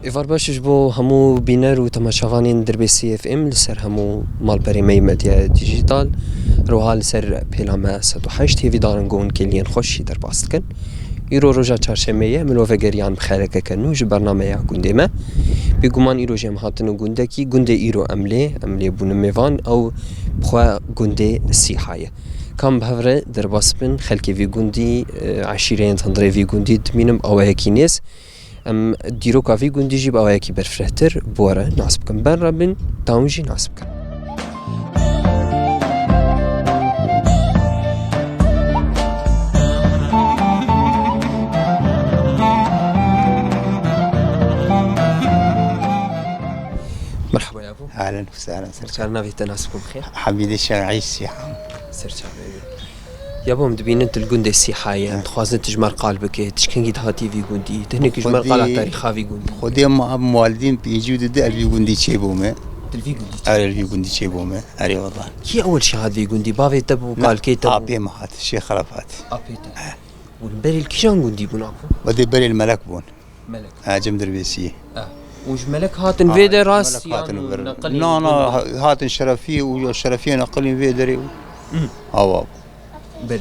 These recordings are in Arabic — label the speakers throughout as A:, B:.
A: إيفار باشش بو همو بينر و تماشاوانين دربي سي اف ام لسر همو مال بريمي ميديا ديجيتال روها لسر بيلاما 108 هيفي دارن قون كلين خوشي در باستكن يرو روجا چارشمية ملو فقريان بخيرك كنو جو برنامه يا قنده ما بيقومان إيرو جيم هاتنو قنده كي قنده إيرو أملي بون ميفان أو بخوا قنده سيحاية كان بهفره در باسبن خلقي في قندي عشيرين تندري في قندي دمينم أو هكي نيس ام دیرو کافی گندی جیب آوایی کی برفرهتر بواره ناسب کن بر رابن تاونجی ناسب کن. مرحبا يا ابو.
B: اهلا وسهلا.
A: سرچارنا في تناسبكم بخير.
B: حبيبي الشرعي السياحه.
A: سرچار يا بوم دبين انت الجندي السياحية تخوازن تجمر قلبك تشكن جد هاتي في جندي تهنيك تجمر قلع تاريخها في جندي
B: خدي ام والدين بيجوا ضد في جندي تشيبومه
A: الفي جندي
B: الفي جندي تشيبومه اري والله
A: كي اول شيء هذا في جندي بافي تبو قال كي تبو
B: ابي مهات الشيخ خلفات
A: ابي والبري الكيشان جندي بنابو
B: بدي بري الملك بون
A: ملك
B: هاجم دربيسي
A: وش ملك هاتن فيدا راس
B: لا هاتن شرفيه وشرفيه نقلين فيدري هوا
A: بل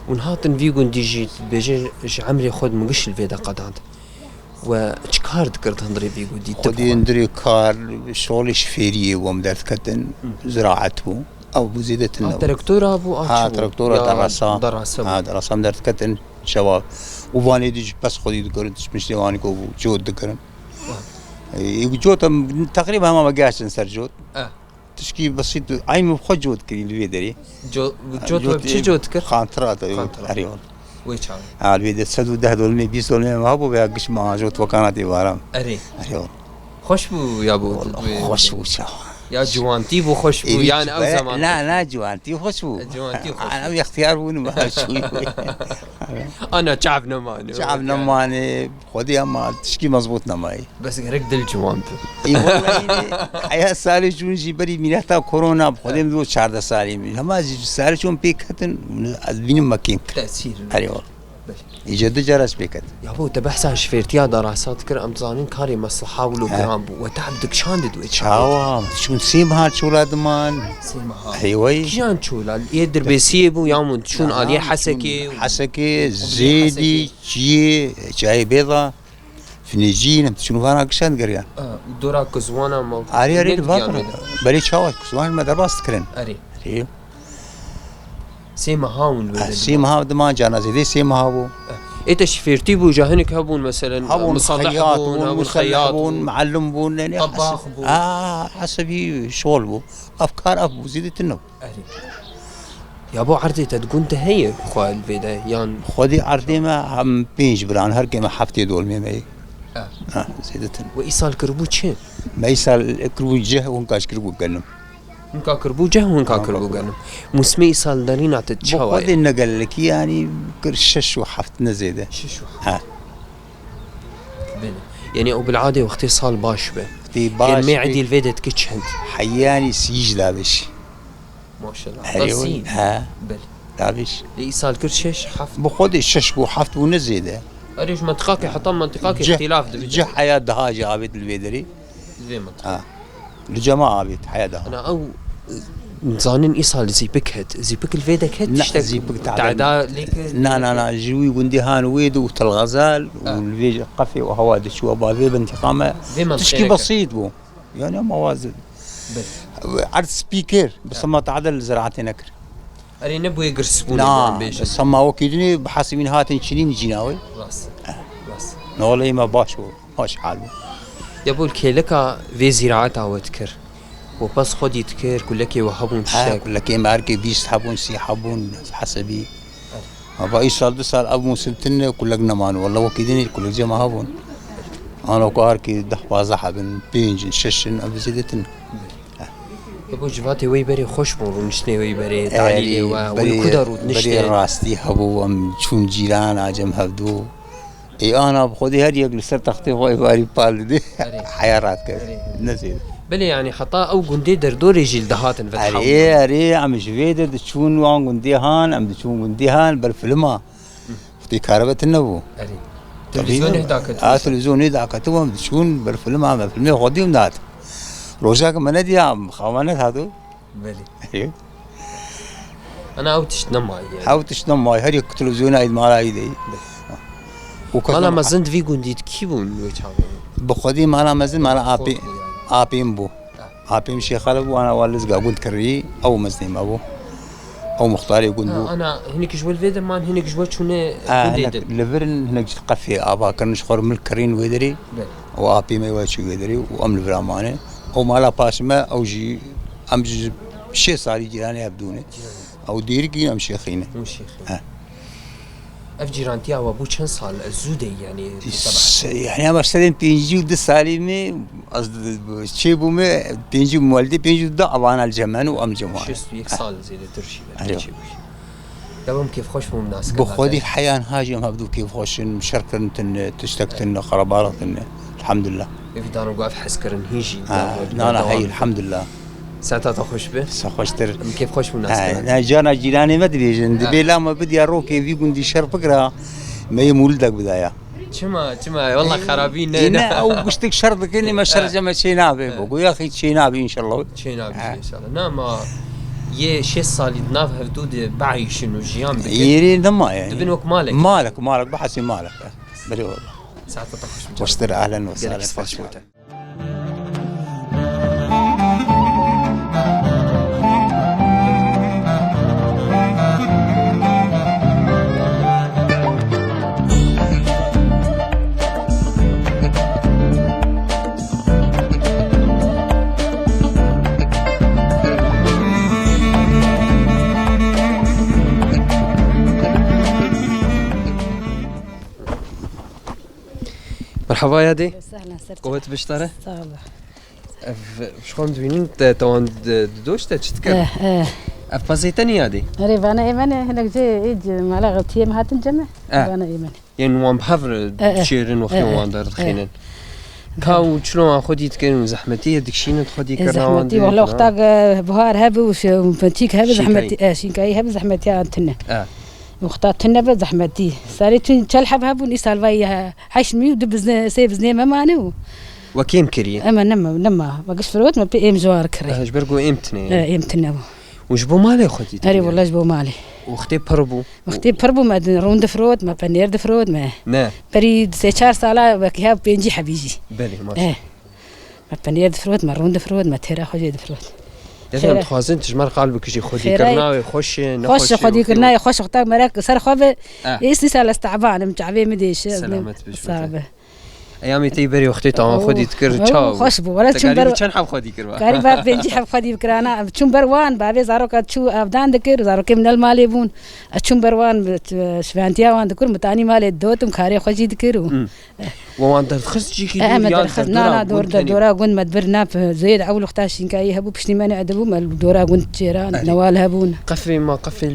A: ونهاتن فيجون ديجي بيجي عمري خود مقش الفيدا قداد وشكار ذكرت هندري فيجون دي
B: خدي هندري كار شغل شفيري ومدرت كتن زراعته أو بزيدة النوم
A: تركتورة أبو
B: تركتورة دراسة مدرت كتن شباب وفاني ديج بس خدي ذكرت مش ديواني كو جود ذكرن جود تقريبا ما بقاش نسر جود تشكي بسيط أي مخرج جود كري الفيدري
A: جود شو جود كر
B: خانترات أريون
A: ويش عام
B: الفيدر سدو ده دولمي بيس دولمي ما هو بيعكش مع جود وكانت يبارم أريون
A: خوش بو يا بو
B: خوش بو شو
A: يا جوانتي بو خوش بو يعني أو زمان
B: لا جوانتي خوش بو أنا بيختيار بون ما شوي
A: أنا شعب نماني
B: خدي أما تشكي مزبوط نماي
A: بس غيرك دل جوانت
B: والله حياة سالي جون جبري ميناتا كورونا بخدم دو 14 سالي من هما سالي جون بيكتن بين مكين
A: تأثير
B: أيوة يجد جرس بيكت
A: يا بو تبحث عن شفيرتيا دراسات كر أمزانين كاري مصلحة ولو جرام بو وتعبدك شاندد
B: ويتشاوا شون سيمها شولاد مان
A: سيمها
B: أيوة
A: كيان شولاد يدر بسيبو يامون شون عليه حسكي
B: زيدي شاي بيضة فنيجين شنو فانا كشان قريان
A: دورا كزوانا مال
B: أري الفاطمة بري شاوي كزوان ما درباست كرن
A: أري
B: أيوة
A: سيمها
B: سيمها دمان جانا زيدي سيمها بو
A: إنت شفيرتي بو جاهنك هبون مثلا مصلح بون
B: خياط بون معلم بون يعني
A: طباخ بون
B: حسبي شغل بو أفكار أبو زيدت النو
A: يا بو عرضي تدقون تهيئ خواه الفيدا يان
B: خودي عرضي ما هم بينج بران هر كي ما حفتي دول ميمي زيدت النو
A: وإيصال كربو چه؟
B: ما يسال كربو جه ونكاش كربو قلم
A: هنكا كربو جه وهنكا كربو قلم مسمي إيصال دارين عتتشاوى
B: خودي النقل لك يعني شش وحفتنا زيادة
A: شش وحفت يعني أو بالعادة وقتي صال باش به يعني ما عدي الفيدة تكتش هند
B: حياني سيج لابش
A: ما شاء الله
B: أيوة
A: بل
B: لابش
A: إيصال كرشش حفت
B: بخودي شش وحفت ونزيدة
A: أريش منطقاك حطام منطقاك اختلاف
B: جه حياة دهاجة عبيد الفيدري
A: زي منطقة
B: الجماعة عبيد حياة دهاجة
A: أنا أو زانين إيصال زي بكهت زي بك الفيدة كهت
B: لا زي بك تعدا لا جوي وندي هان ويد وتلغزال والفيج قفي وهواد شو أبغى بانتقامة تشكي بسيط بو يعني موازن عرض سبيكر بس ما تعدل زراعتي نكر
A: أري نبوي يقرسبون
B: لا بس ما وكيدني بحاسبين هاتن شنين جناوي
A: بس
B: والله ما باشو ماش حاله
A: يبول كيلكا في زراعتها وتكر وبس خد يتكر كلكي وهبون تشتاق
B: كلكي ماركي بيس حبون سي حبون حسبي أبا إيصال دسال أبو سبتنا كلك نمان والله وكيدني كلك جماعة هبون أنا وكاركي ده بازح بن بينج ششن أبو زيدتن
A: يبو جواتي ويبري خوش بون نشني ويبري تعليلي ويقدر ونشتي
B: بري راستي هبو أم شون جيران عجم هبدو إي أنا بخدي هدي يقول سر تختي خوي باري بال دي حيارات كده نزيد
A: بلي يعني حطا أو جندي دردوري جيل دهاتن فتحوا
B: أري عم جويدة تشون وان جندي هان عم تشون جندي هان بالفيلما فتي كهربة النبو
A: أري تلفزيون هداك
B: تلفزيون هداك توهم شكون بالفيلم عام فيلم خديهم دات روزاك ما ندي عم خوانات هذو
A: بلي انا اوتش نماي يعني
B: حاوتش نماي هري تلفزيون ايد مال ايدي
A: انا ما زند في قنديت كيبون ويتشاو
B: بخدي مالا مزن مالا ابيم بو ابيم شيخ خالو وانا والز قلت كري او مزني ابو او مختار يقول
A: انا هنيك جوال فيدر مان هنيك جوال شنو
B: ليفرن هناك قفي ابا كان شخور من الكرين ويدري او ابي ما يواشي ويدري وام الفرامانه او مالا باسما او جي ام شي صار جيراني يبدونه او ديركي ام شيخينه اف
A: جيرانتي او ابو كم صار الزودي يعني
B: يعني مثلا بينجي ود سالمي قصد شي بومي بينجي مولدي بينجي دا ابانا الجمان وام جماعه
A: شو يكسال زي الترشي دابا كيف خوش من الناس
B: بخودي حيان هاجم هبدو كيف خوش مشاركه تشتكتنا خربارتنا الحمد لله
A: في دارو قاف حسكر هيجي
B: انا هي الحمد لله
A: ساعتها تخش به
B: سخشتر
A: كيف خوش من الناس
B: انا جانا جيراني ما ادري جند بلا ما بدي اروح كيف يكون دي شر فكره ما يمولدك بدايه
A: شما والله خرابين
B: هنا او قشتك شرطك اني ما شرجه ما شينابي بقول يا اخي شينابي ان شاء الله
A: شينابي ان شاء الله نعم يه شي صالي ناف هدود بعي شنو جيام بك
B: يري دما يعني
A: دبنوك
B: مالك بحسي مالك بري والله
A: ساعتها تخش
B: واشتر اهلا وسهلا
A: مرحبا يا دي
C: سهلا سرت
A: قوت بشتره
C: صالح
A: شلون تبينين توان دوش تشتكر اف بازيتني يا دي
C: ريفانا ايمن هناك جي مالا غلطيه ما هتنجمع ريفانا ايمن
A: يعني وان بحفر شيرين وقت وان دار خينن كاو شلون خدي تكن زحمتي دكشين خدي كرا
C: زحمتي والله وقتاك بهار هب وفتيك هب زحمتي شينكاي هب زحمتي انتنا وقتات تنبه زحمتي صارت تلحب هبون يسالفاي حش ميو دبز سيبزني ما مانو
A: وكيم كري
C: اما نما ما قش فروت ما بيم جوار كري
A: اجبرقو امتني
C: امتنا
A: وجبو مالي خدي
C: اري والله جبو مالي
A: وختي بربو
C: ما روند فروت ما بنير دفروت ما بريد سي 4 سالا وكي هاب بينجي حبيجي
A: بلي ما
C: ما بنير دفروت ما روند فروت ما تيرا خدي دفروت
A: دفعت خوازن تجمر قلبك شي خدي كرناوي خوش
C: خدي كرناوي خوش وقتاك مراك سر خوبه يسي سال استعبان متعبي مديش
A: سلامت بشوفه ايامي تيبري وقتي تا خدي تكر تشاو
C: خوش بو ولا تشمبر
A: كان حب خدي كروا
C: قريبا بنجي حب خدي كرانا تشمبر وان بابي زارو كتشو ابدان دكر زارو كم نل ماليبون تشمبر وان شفانتيا وان دكر متاني مالي دوتم خاري خوشي دكرو
A: وان درخص جيكي
C: نا دورا قن مدبرنا زيد اول وقتاشين كاي هبو بشني ماني ادبو مال دورا قن جيران نوال هبون
A: قفي ما قفي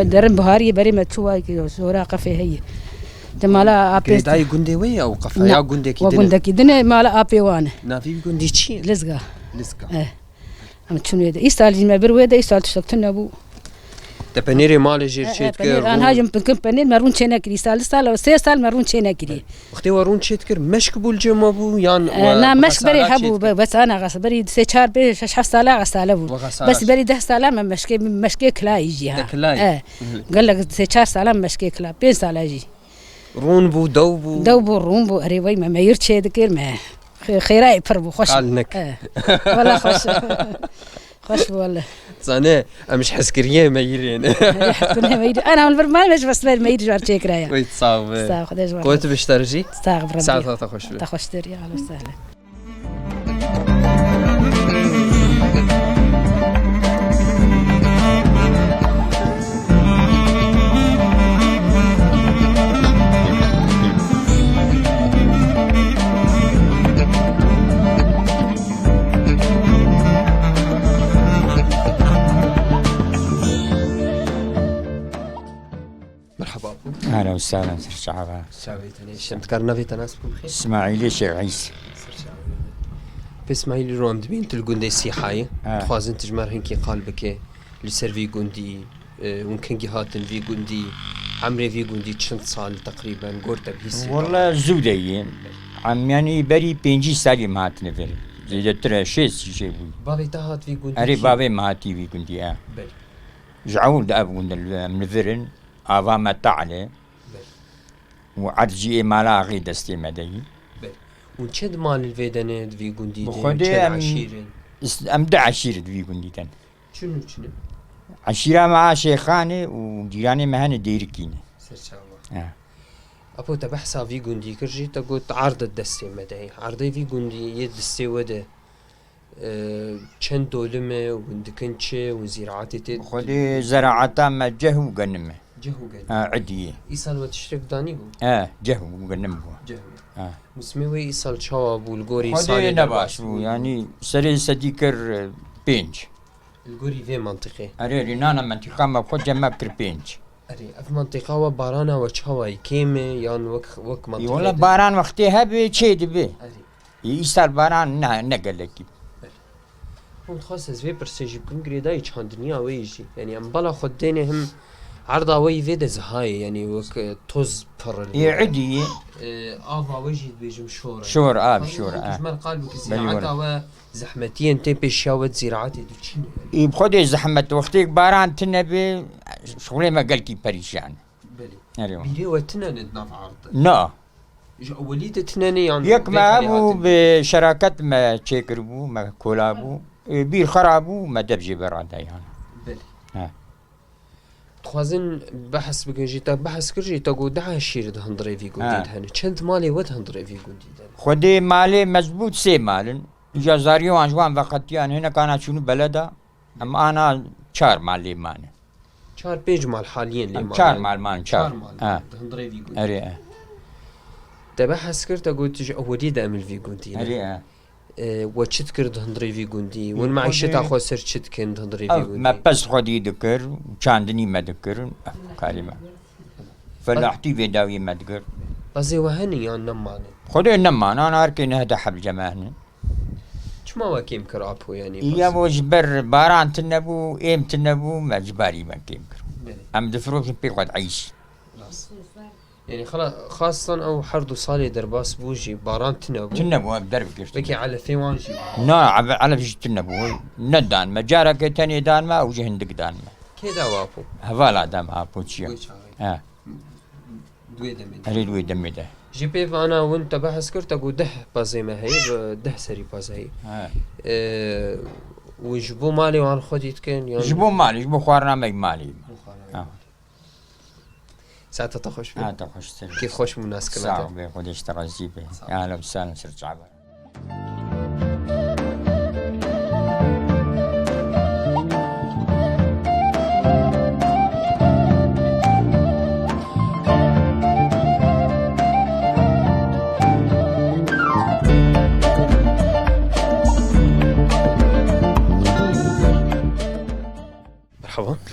C: درن بهاري بري ما تشوا دورا قفي هي مالا ابي
A: داي غوندي وي او قفا يا غوندي كي
C: غوندي كي دنا مالا ابي وانا
A: نافي غوندي تشي
C: لزقه ام تشنو يدا يستال ما برويدا يستال تشتنا ابو
A: تبنيري مال جير شيت كير
C: انا هاجم بكم بنير مرون شينا كري سال 3 مرون شينا كري
A: اختي ورون شيت كير مشك بول جم ابو يان
C: انا مش بري هبو بس انا غس بري سي 4 بي 6 سالا غسال ابو بس بري 10 سالا ما مشكي كلا يجي ها قال لك سي 4 سالا مشكي كلا 5 سالا يجي
A: رون بو دوبو
C: رون بو اريوي ما يرتشي دكير ما خيراي بربو خوش والله خوش والله
A: صانع مش حسكريه ما يرين
C: انا البرنامج بس ما يرجع ارتشي كرايا
A: ويت صعب قلت بشترجي
C: استغفر
A: ساعه تخش
C: دري على سهله
D: اهلا وسهلا سر شعبان
A: شعبيتني شمتكرنا في تناسبكم بخير
D: اسماعيلي شيخ عيسى
A: باسماعيلي روم دبين تلقوندي سيحاي خوازن تجمر هنكي قلبك لسر في قندي ممكن جهات في قندي عمري في قندي چند سال تقريبا قرت بهيسي
D: والله زودين عم يعني بري بينجي سالي مهاتنا بري زي ترى شيء
A: بابي تهات في قندي
D: أري بابي مهاتي في قندي
A: بل
D: جعول ده أبو من الفرن أبا ما تعلى وعرجي مالا غي دستي مدي
A: وچند مال الفيدانات في قندي
D: بخودي أمدع عشيرة في قندي كان
A: شنو
D: عشيرة مع شيخاني وجيراني مهن ديركين
A: سرچاوا أبو تبحثا في قندي كرجي تقول عرض الدستي مدي عرضي في قندي يد دستي وده چند دولمه وندكن چه وزراعتي تد
D: خودي زراعتا ما جهو وقنمه
A: جهو قد
D: عديه
A: إيصال وتشترك داني بو
D: جهو وقنمه
A: جهو مسمي إيصال شوا بو الجوري
D: خودي نباش يعني سري سديكر بينج
A: الجوري في منطقة
D: أري رينانا منطقة ما خود ما بكر بينج
A: أري في منطقة وبارانا وشوا كيمة يعني وك منطقة
D: والله باران وقتها بتشيد به
A: أري
D: يستار باران نقل لك
A: هم خاص زي برسيج بكون قريداي چاندنيا ويجي يعني ام بالا خديني هم عرضا وي فيدا زهاي يعني وك توز بر
D: يعدي
A: افا ويجي بيجم شور
D: شور شور
A: جمال قلبك زراعتها وزحمتيا انت بشاوت زراعتي دوتشين
D: يبخدي زحمة وقتك باران تنبي شغلي ما قالكي بريشان
A: بلي بيري وتنا ندنا عرض
D: نا
A: وليد تناني يعني
D: يك ما ابو بشراكة ما تشيكربو ما كولابو بير خرابو ما دبجي برادا يعني
A: بلي خوازن بحث بكنجي تا بحث كرجي تا قو دعا شير ده هندري في قنديد هني چند مالي ود هندري في قنديد
D: خودي مالي مزبوط سي مالن جازاريو انجوان وقتيان هنا كانت شنو بلدا اما انا 4 مالي ماني
A: 4 مال حاليا لي
D: 4 مال 4
A: مال هندري في قنديد
D: اري
A: تبحث كرت قلت تجي اولي دامل في قنديد
D: اري
A: وشت كرد هندري في قندي والمعيشة تاخذ سر شت كند هندري في قندي
D: ما بس خودي ذكر وشاندني ما ذكر كلمة فلاحتي في داوي ما ذكر
A: بس وهني يعني نمانه
D: خودي نمان انا اركن هذا حب جماهنا
A: شو ما وكيم كرابو يعني
D: يا وجبر باران تنبو ايم تنبو ما جباري ما كيمكر ام دفروك بيقعد عيش
A: يعني خاصة او حرد صالي درباس بوجي باران
D: تنبو بدرب كيف
A: بكي على ثيوان جي
D: نا على فيش تنبو ندان ما جارك تاني دان ما او جهندك دان ما
A: كيدا وابو
D: هفالا دام ابو تشيو
A: دوي
D: دمي ده
A: جي بي انا وانت بحث كرت اقول ده بازي ما هي ده سري بازي وجبو مالي وعن خودي تكن يعني
D: جبو مالي جبو خوارنا مالي
A: ساعتها تخش فيه
D: تخش
A: كيف خوش من الناس كلها
D: صعب خودي اشتغل زيبه اهلا وسهلا سرت شعبان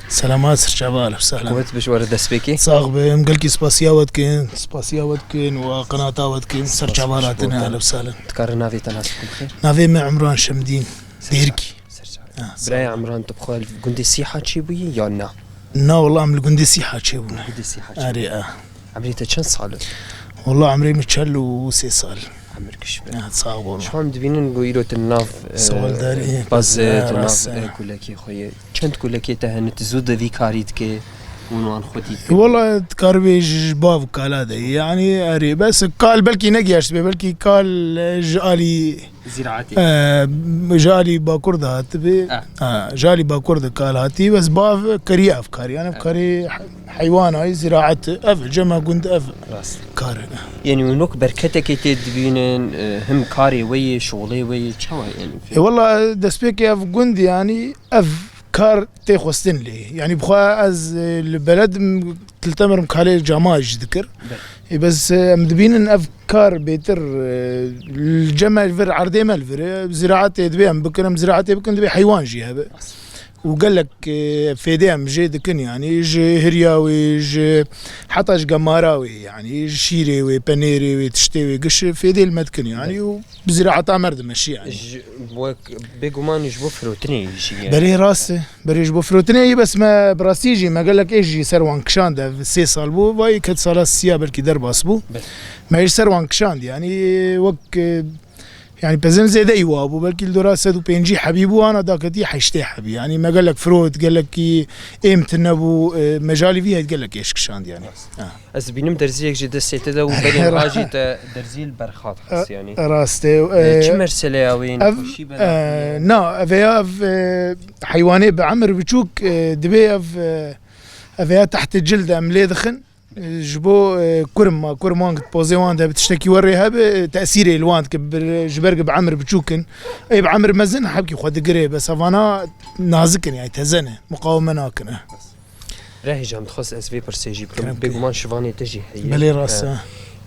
E: سلامات شباب وسهلا
A: قوت بش ورد سبيكي
E: صاغب مقلكي سباسيا ودكن وقناة ودكن سر شباباتنا اهلا وسهلا
A: تكرر نافي تناسكم بخير
E: نافي مع عمران شمدين ديركي
A: براي عمران تبخال قندي سيحة تشيبوي يا نا
E: نا والله من القندي سيحة تشيبونا
A: قندي سيحة
E: اري
A: عمري تشن صالو
E: والله عمري متشل وسي صال
A: عمرك شبه
E: صعب والله
A: شو عم تبينن قويلو الناف
E: سوال داري
A: بازت وناف كلكي خويا چند كلكي تهنت زود في كاريتك ونوان خودي
E: والله تكاربيج باب كالاده يعني اري بس قال بلكي نجيش بلكي قال جالي
A: زراعتي
E: جالي باكورد هاتبي جالي باكورد قال هاتي بس باف كري افكاري انا افكاري حيوان هاي زراعه اف جما كنت اف
A: راس
E: كار
A: يعني ونوك بركتك تدبينن هم كاري وي شغلي وي تشوا يعني
E: والله دسبيكي اف كنت يعني اف كار تخوستن لي يعني بخوا از البلد تلتمر مكالي جماج ذكر بس مدبين افكار بيتر الجمع فر عردي مال فر زراعتي دبي ام بكرم زراعتي بكن دبي حيوان جي هذا وقال لك فيديم جيد كن يعني ج هرياوي ج حتى ج قماراوي يعني شيري وبنيري وتشتوي قش فيدي المدكن يعني وبزراعة مرد ماشي يعني
A: بيجومان يجبو فروتني يعني
E: بري راسه بري يجبو فروتني بس ما براسيجي ما قال لك ايش يسروان كشاند في 6 سال بو باي كد صار السيا بركي درب اسبو ما يسروان كشاند يعني وك يعني بزن زي ده يوابو بلكي الدراسة دو بينجي حبيبو أنا داكتي حيشتي حبي يعني ما قال لك فروت قال لك كي إمتى نبو مجالي فيها قال لك إيش كشاند يعني
A: أز بينم درزيك جد السيتة ده وبين راجي درزيل برخات حس يعني
E: راسته
A: كم مرسلة وين وشي بلا
E: نا أفيا حيواني بعمر بتشوك دبي أفيا تحت الجلد أملي دخن جبو كرمان بوزي واندا بتشتكي وريها بتأثير الواند جبرق بعمر بتشوكن اي بعمر مزن حبكي خد قريب بس افانا نازكن يعني تزنه مقاومه ناكنه
A: راهي جام تخص اس في برسيجي بيجمان شفاني تجي هي
E: بلي راسه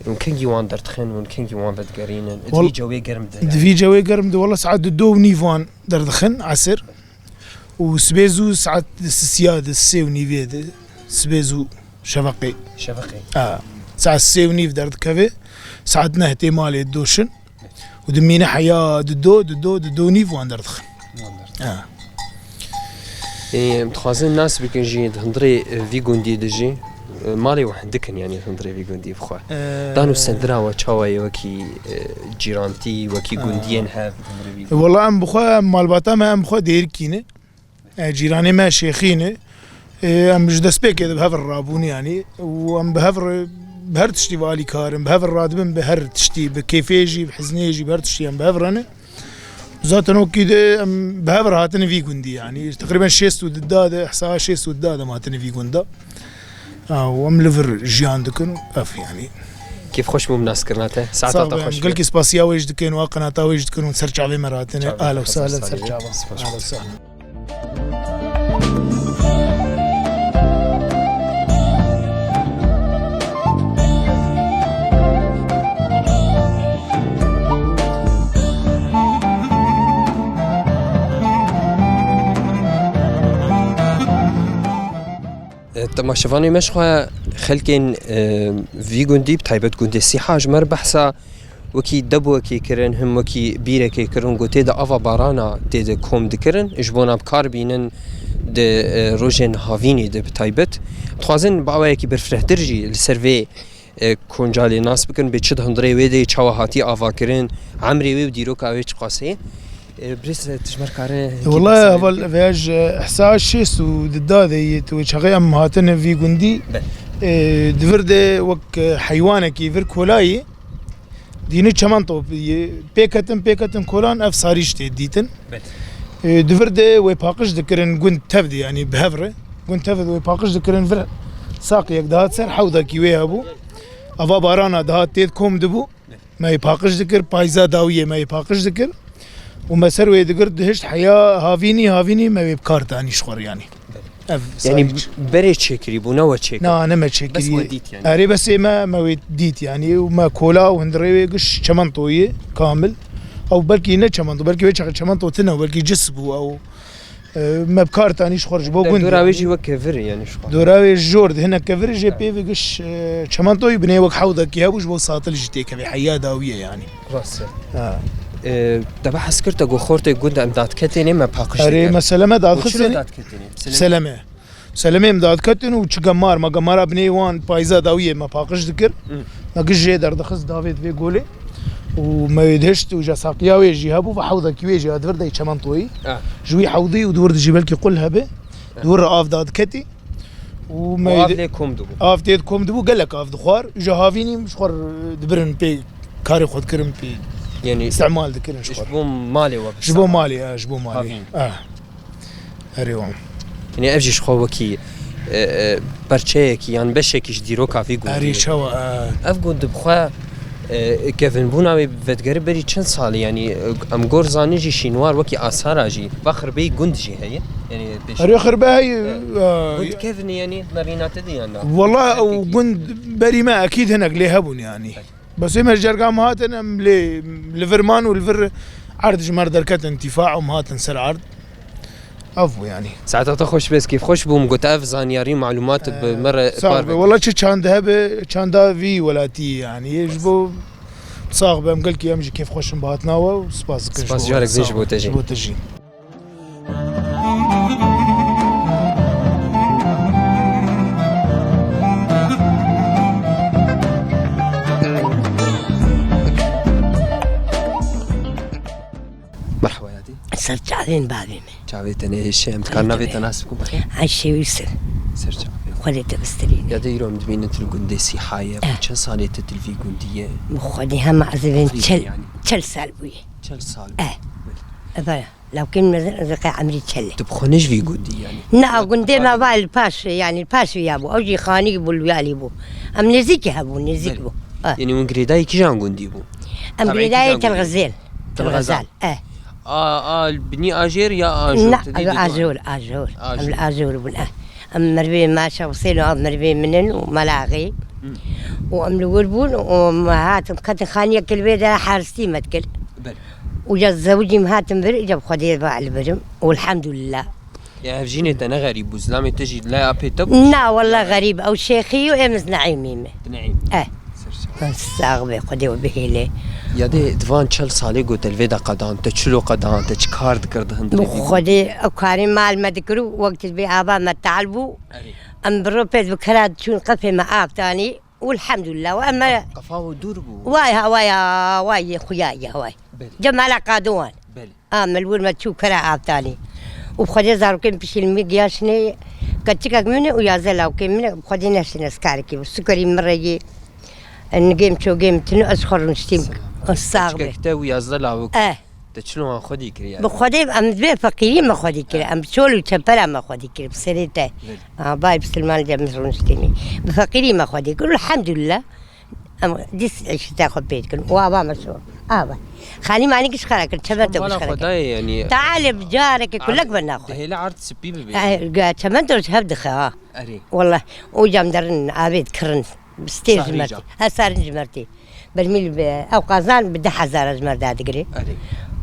A: ممكن يوان درتخن ممكن يوان دقرين دفي جوي قرم ده
E: دفي جوي قرم ده والله ساعات دو نيفان دردخن عسر وسبيزو ساعات السياد السي ونيفي سبيزو شفقي ساعة سيوني في درد كافي ساعات نهتي مالي الدوشن ودمينا حياة دو نيف واندردخ
A: يعني متخازن الناس بيكن جي هندري فيجوندي دجي مالي وحدكن يعني هندري فيجوندي بخوا دانو سندرا وتشاوي وكي جيرانتي وكي جونديين هاف
E: والله ام بخوا مالباتا ما ام بخوا دير كينه جيراني ما شيخينه ام جدا سبيك بهفر رابوني يعني وام بهر تشتي والي كارم بهفر رادبن بهر تشتي بكيفيجي بحزنيجي بهر تشتي ام بهفر انا ذات انو كده ام بهفر هاتني في جندي يعني تقريبا 6 وداده احصاء 6 وداده ما هاتني في جندا وام ليفر جيان دكن اف يعني
A: كيف خوش مو مناس كرناته ساعات خوش
E: قال كي سباسيا ويج دكن وقناتا ويج دكن ونسرجع في مراتنا اهلا وسهلا سرجع اهلا وسهلا
A: تماشفاني مشخوا خلكين في جندي بتايبت جندي السيحاج مر بحثا وكي دبو كي كرن هم وكي بيره كي كرن قوتي دا افا بارانا دي دا كوم دكرن اجبونا بكار بينن دي روجين هافيني دي بتايبت تخوازن باوه كي برفره درجي السيرفي كونجالي ناس بكن بيتشد هندري ويدي چاوه هاتي افا كرن عمري وي وديروك اوه چقاسي بريس تجمر كاره
E: والله اول فياج احساس شيس ودداده توشغي ام هاتن في جندي دفرد وك حيوانك كيفر كولاي ديني چمنطو بيكتن كولان اف صاريشت ديتن دفرد وي باقش دكرن جند تفد يعني بهفره جند تفد وي باقش دكرن فر ساق يك دهات سر حوضه كيوي ابو افا بارانا دهات تيد كوم دبو ما يباقش دكر بايزا داويه ما يباقش دكر وما سروي دقر دهشت حياة هافيني ما بيبكار تاني شخور يعني
A: يعني بري تشكري بونا وتشكري
E: لا انا ما تشكري
A: بس وديت يعني
E: اري بس ما وديت يعني وما كولا وهندري قش شمنطويه كامل او بلكي نه شمنطو بلكي وجه شمنطو تنا بلكي جسبو او ما بكار تاني شخور جبو قند
A: دوراويجي وكفر يعني شخور
E: دوراوي جورد هنا كفر جي بي قش شمنطو يبني وك حوضك يا بوش بو ساطل جتيك بحياة داويه يعني
A: راسه دابا حسكرت اقو خورتي قد امداد كتيني ما باقش
E: اري مثلا ما داد خسني سلامه امداد كتين وش قمار ما قمار ابني وان بايزا داويه ما باقش ذكر ما قش جيدر دخس دافيد في قولي وما يدهشت وجا ساقياوي جيهابو فحوضك يجي ادفر داي شمنطوي جوي حوضي ودور جبل كي قلها به دور اف داد كتي وما
A: يدكم دبو
E: اف تيدكم دبو قال لك اف دخوار جهافيني مشخور دبرن بي كاري خد كرم بي
A: يعني
E: استعمال ذكر
A: جبوم مالي وقت
E: جبوم مالي اريوم
A: يعني افجي شخوكي برشيك يعني بشكيش ديروكا في قول
E: اري شوا
A: افقول دبخوا كيفن بوناوي بتقرب بري چند سال يعني ام غورزاني جي شينوار وكي اثار جي بخر بي گوند جي هي يعني
E: اري خربه
A: قلت كيفن يعني نارينات دي انا
E: والله وگوند بري ما اكيد هناك ليهبون يعني بس ما جرقام هاتن لفرمان والفر عرض جمار دركت انتفاعهم هاتن سر عرض افو يعني
A: ساعتها تخش بس كيف خوش بوم قلت اف زانياري معلومات بمره
E: صعب والله كان ذهب كان دا في ولا تي يعني يجبو صاغبه مقلك يمشي كيف خوش بهاتنا وسباس
A: سباس جارك زين جبو تجي مرحبا يا دي
F: صرت عظيم بابي
A: جاويتني ايش امكاننا بتناسبكم بخير
F: عايشة ويسر
A: سر جاوي
F: خليت بسترين
A: يا دي يوم دبين انت الجندي سيحايه كم صالة تلفي جنديه
F: مخديها مع زبين تشل سال بوي
A: كم صال
F: بلا لو كان رقي عمري تشل
A: تبخونش في جندي يعني
F: نا جندي ما بال الباش يعني الباش يابو اوجي خاني بولويالي بو ام نزيك هبو نزيك بو
A: يعني من قريداي كي جان جندي بو
F: ام قريداي تلغزال
A: البني اجير يا اجور
F: لا اجور ام الاجور بن ام مربي ماشا وصيلو ام مربي منن وملاغي وام الوربون ومهات مكت خانيه كل بيدا حارستي متكل وجا زوجي مهات بر جاب خدي باع البرم والحمد لله
A: يا فجيني انا غريب وزلامي تجي لا ابي تب
F: لا والله غريب او شيخي وامز نعيمي
A: نعيم
F: استغبي خدي وبهيلي
A: يا دي دفان تشل صالي قلت الفيدا قدان تشلو قدان تشكارد كردهن
F: خدي اكاري مال ما ذكروا وقت بآباء ما تعلبوا ام بروبيت بكراد شون قفي معاك تاني والحمد لله واما
A: قفاو دوربو
F: واي خوياي هواي جمال قادوان من الول ما تشوف كرا تاني وبخدي زاروكين بشي المقياشني كتشكك مني ويا زلاو كين بخدي نفسي نسكاركي والسكري مريجي نقيم شو قيم تنو اسخر نشتيم الصاغبه
A: تكتاوي يا زلاو تشلو خدي كريا
F: بخدي ام دبي فقيري ما خدي كريا ام شولو تشبلا ما خدي كريا بسريته باي بسلمان جمسرون شتيمي بفقيري ما خدي كل الحمد لله ديس عيش تاخذ بيتكم وابا مسؤول خلي ما عنيكش خلاك تشبت وش خلاك
A: يعني
F: تعال بجارك كلك بناخذ
A: هي لا عرض سبيبه بي
F: تشبت وش هبدخ والله وجام درن عبيد كرن بستيج مرتي هسارنج مرتي برميل او قازان بده حزار مردا دقري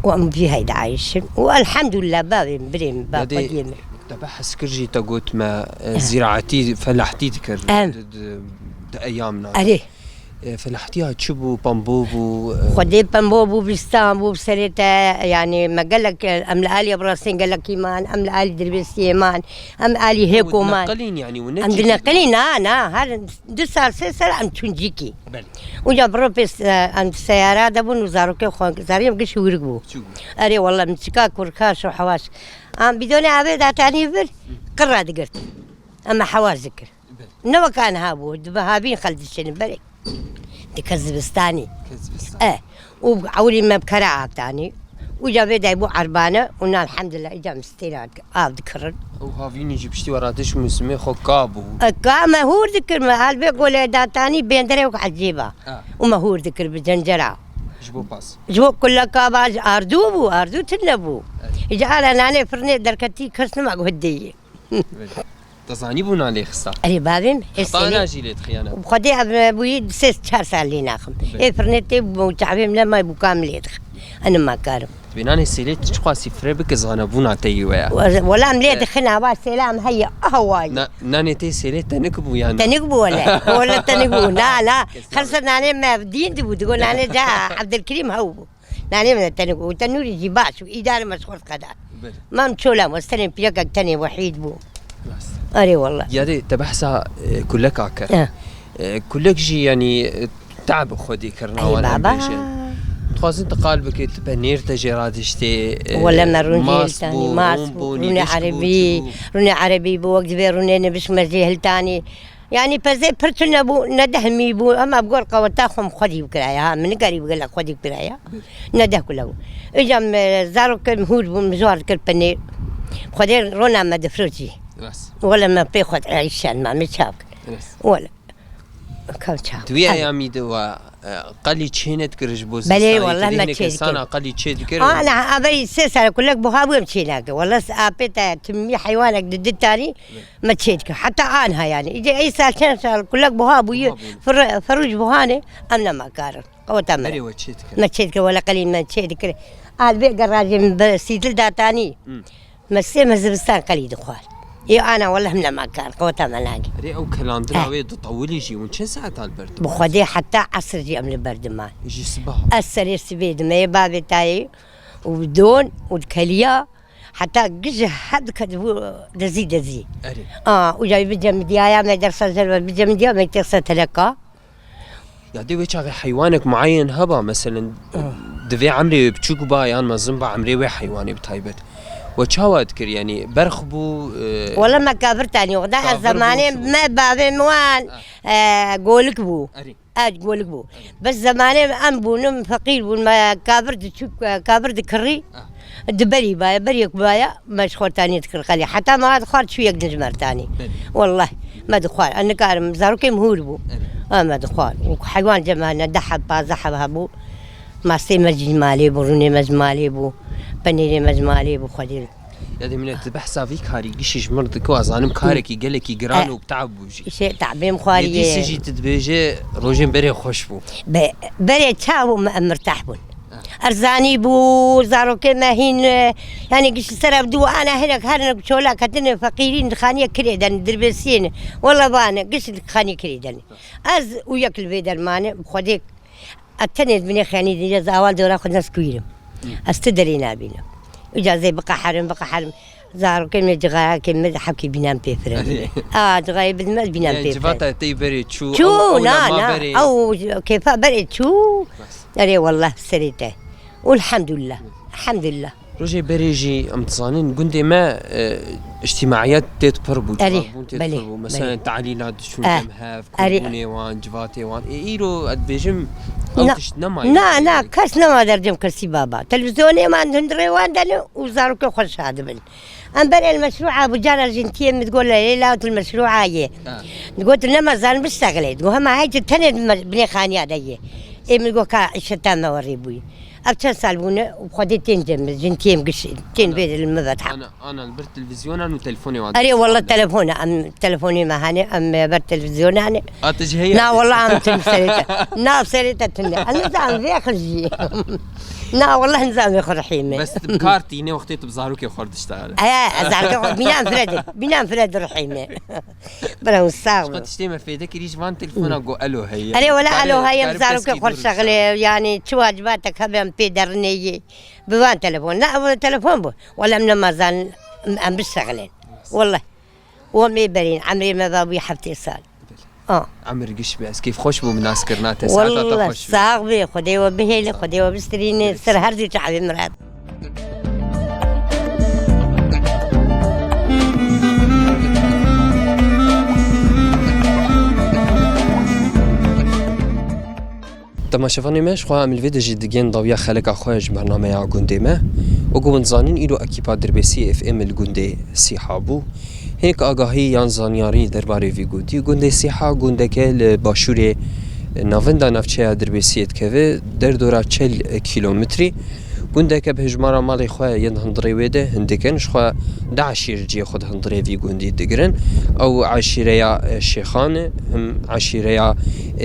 F: وام في هيدا عايش والحمد لله بابي بريم باب قديم
A: تبحث كرجي تقوت ما زراعتي فلاحتي تكر ايامنا فلاحتيها تشبو بامبوبو
F: خدي بامبوبو بستانبو بسريتا يعني ما قال لك املالي براسين قال لك ايمان املالي دربيس ايمان املالي هيك ومان
A: نقلين يعني
F: عندنا قليل انا هذا دسال سلسل عم تنجيكي وجاب روبيس عند السيارات دبون وزاروكي وخوان زاريم قش يورقبو اري والله من شكاك وركاش وحواش بدون عبيد عتاني بر قراد قرت اما حواش ذكر نو كان هابو دبهابين خلد الشن بري كذبستاني وعولي ما بكراعة تاني وجا بدا يبو عربانه ونا الحمد لله اجا مستيرات ذكر
A: وهافيني جبشتي وراتش مسمي خو كابو
F: مهور ذكر ما قال بيقول دا تاني بيندري وعجيبه ومهور ذكر بجنجره جبو كل كابا اردو تنبو اجا انا فرني دركتي كرسنا ما قهدي
A: تصاني بونا عليه خصا
F: أري بابين
A: طانا جيلت خيانة
F: وخدي أبوي 6 سال لي ناخم فرنتي وتعبين لما يبو كامل يدخل أنا ما كارم
A: بيناني سيلت تشخاصي فريبك زغنا بونا تيويا
F: ولا ملي دخلنا با سلام هيا هواي
A: ناني تي سيلت تنكبو يعني
F: تنكبو ولا تنكبو لا خلصنا ناني ما بدين تبو تقول ناني جا عبد الكريم هو ناني من تنكبو تنوري جيباش وإدارة مسخور قدا ما مشولا مستلم بيجاك تاني وحيد بو أري والله
A: يا دي تبحثها كلك عكر كلك جي يعني تعب خدي كرنا
F: وانا
A: بيشن تخازن تقالبك تبنير تجراد اشتي
F: ولا مروني تاني ماسبو روني عربي بو وقت بيروني بش مزيهل تاني يعني بزي برتنا بو ندهمي بو اما بقول قوتاهم خدي بكرايا من قريب قال لك خدي بكرايا نده كله اجا زارو كمهود بو مزوار كالبنير خدي رونا ما دفروتي ولا ما بياخد عيشان ما متشابك ولا كم شاب
A: توي ايامي دوا قلي تشينت كرج بوز
F: بلي والله ما تشينت
A: انا قلي تشينت كرج
F: انا ابي سيسال كلك بهابو مشيناك والله ابيتا تمي حيوانك ضد الثاني ما تشينك حتى عنها يعني يجي اي سال سال كلك بهابو فروج بوهاني امنا ما كارن قوتا ما تشينك ولا قليل ما تشينك البيت قراجي من سيدل داتاني مسي مزبستان قليد خوال انا والله من ما كان قوتها ملاقي
A: ري او كلاندرا ويد طول يجي وين ساعات على البرد
F: بخدي حتى عصر جي من البرد ما
A: يجي صباح
F: السرير سبيد ما بابي تاي وبدون والكليه حتى قجه حد كدبو دزي وجاي بجم ديايا ما درس بجم ديا ما ترسل تلقى
A: يعني ويش حيوانك معين هبا مثلا دفي عمري بتشوك بايان ما زنبا عمري وي حيواني بتايبت وشاو اذكر يعني برخبو
F: والله ما كابرتاني وغدا الزماني ما بابي موان قولك بو قولك بو بس زماني ام بونم فقير بون ما كابرت تشوك كابرت كري دبري بايا بريك بايا مشخور تاني تذكر خلي حتى ما دخلت شو يقدر جمر تاني والله ما دخل انا كارم زاروكي مهور بو ما دخل وحيوان جمالنا دحب بازحب هبو ما سي مجمالي بروني مجمالي بو بنيني مجمالي بو خدير
A: يعني من الذبح فيك هاري قشيش مرضك وازانم كاركي قالكي قران وبتعب وجي
F: شيء تعبين خواري
A: دي سجي تدبيجي روجين بري خوش بو
F: بري تشاو مرتاح بون ارزاني بو زاروكي ما هين يعني قش سرب دو انا هناك هرنك شولا كتن فقيرين خانيه كريدن دربسين والله بانا قش خانيه كريدن از وياكل بيدر ماني خديك التنيد من يعني دي زاوال دورا خد ناس كويرم استدري نابينا وجا زي بقى حرم زارو كلمة جغاية كلمة حكي بينام بيفرن جغاية بدمال بينام بيفرن
A: جفاتا تي بري
F: شو نا أو كيف بري شو أري والله سريته والحمد لله الحمد لله
A: روجي بريجي امتصانين قندي ما اجتماعيات تتبربو تتبربو مثلا تعليلات شو مهاف كوني وان جفاتي وان ايرو ادبيجم او تشنما
F: نا كاس نما درجم كرسي بابا تلفزيوني ما عندهم دريوان دانو وزاروك خوش هذا بل ام بري المشروع ابو جان ارجنتين تقول لي لا المشروع هي قلت لما زان بشتغلت تقول ما هاي تني بني خانيا دي اي من قول كا شتان وريبوي أبتر سالبونه وخدي جنتين قش تين بيد المفتح.
A: أنا البرت تلفزيون أنا وتلفوني واحد.
F: أري والله تلفوني ما هني برت تلفزيون هني.
A: تجهي.
F: نا والله أم تمسرته. نا بسرته تني. أنا نزام في آخر شيء. نا والله نزام يخر حيمة.
A: بس بكارتي إني وقتي بزاروك يخرج تشتغل.
F: زاروك بينام فرد رحيمة. بلا مستعب.
A: قد تشتمر في ذاك يريج فان تلفونه جو ألو هي.
F: أري ولا ألو هي زاروك يخرج شغله يعني شو واجباتك هم بيدرني بوان تلفون لا تلفون بو ولا من مازال عم بشتغلين والله ومي برين عمري ما بابي حبتي صال
A: عمري قش بس كيف خوش بو من ناس كرناته
F: ساعات والله صاغبي خدي وبهيلي خدي وبستريني سر هرزي تعبي مراد
A: تما شافني ماش خو عمل فيديو جديد ضويا خلق اخويا برنامج يا غوندي ما وقوم زانين إلو أكيبا دربسي اف ام الغوندي سيحابو هناك آگاهی یان زانیاری درباره ویگودی گونده سیحا گونده که باشور ناوندا نفچه دربسیت که در دوره 40 کیلومتری گونده که به هجمارا مالی خواه ین هندری ویده هندکنش خواه ده عشیر جی خود هندری ویگوندی دگرن او عشیره شیخانه هم عشیره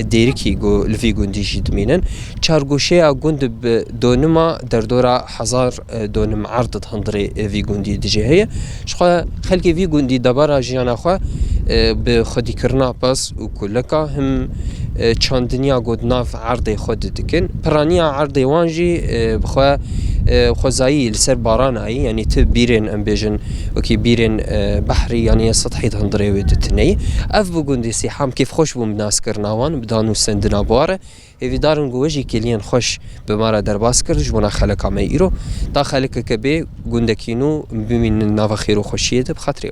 A: دیرکی گو الویگوندی جدمینن چارگوشه گوند بدونما در دوره 1000 دونم عرض هندری ویگوندی دیجه شخواه خلقی ویگوندی دبارا جیانا خواه به خودی کرنا پس و کلکا هم چاندنیا گود ناف عرض خود دکن پرانیا عرض وانجی بخواه خوزایی لسر بارانایی یعنی تبیرن ام بیجن وکی بیرن بحری یعنی سطحی هندری ودتنی اف بگوندی سیحام کیف خوش بوم ناس کرناوان بدانو سندنا باره ایدارن گوجی کلین خوش به مارا درباس کرد جونا خلق اما ایرو تا خلق کبی گوندکینو بمین ناو خیرو خوشیه بخاطری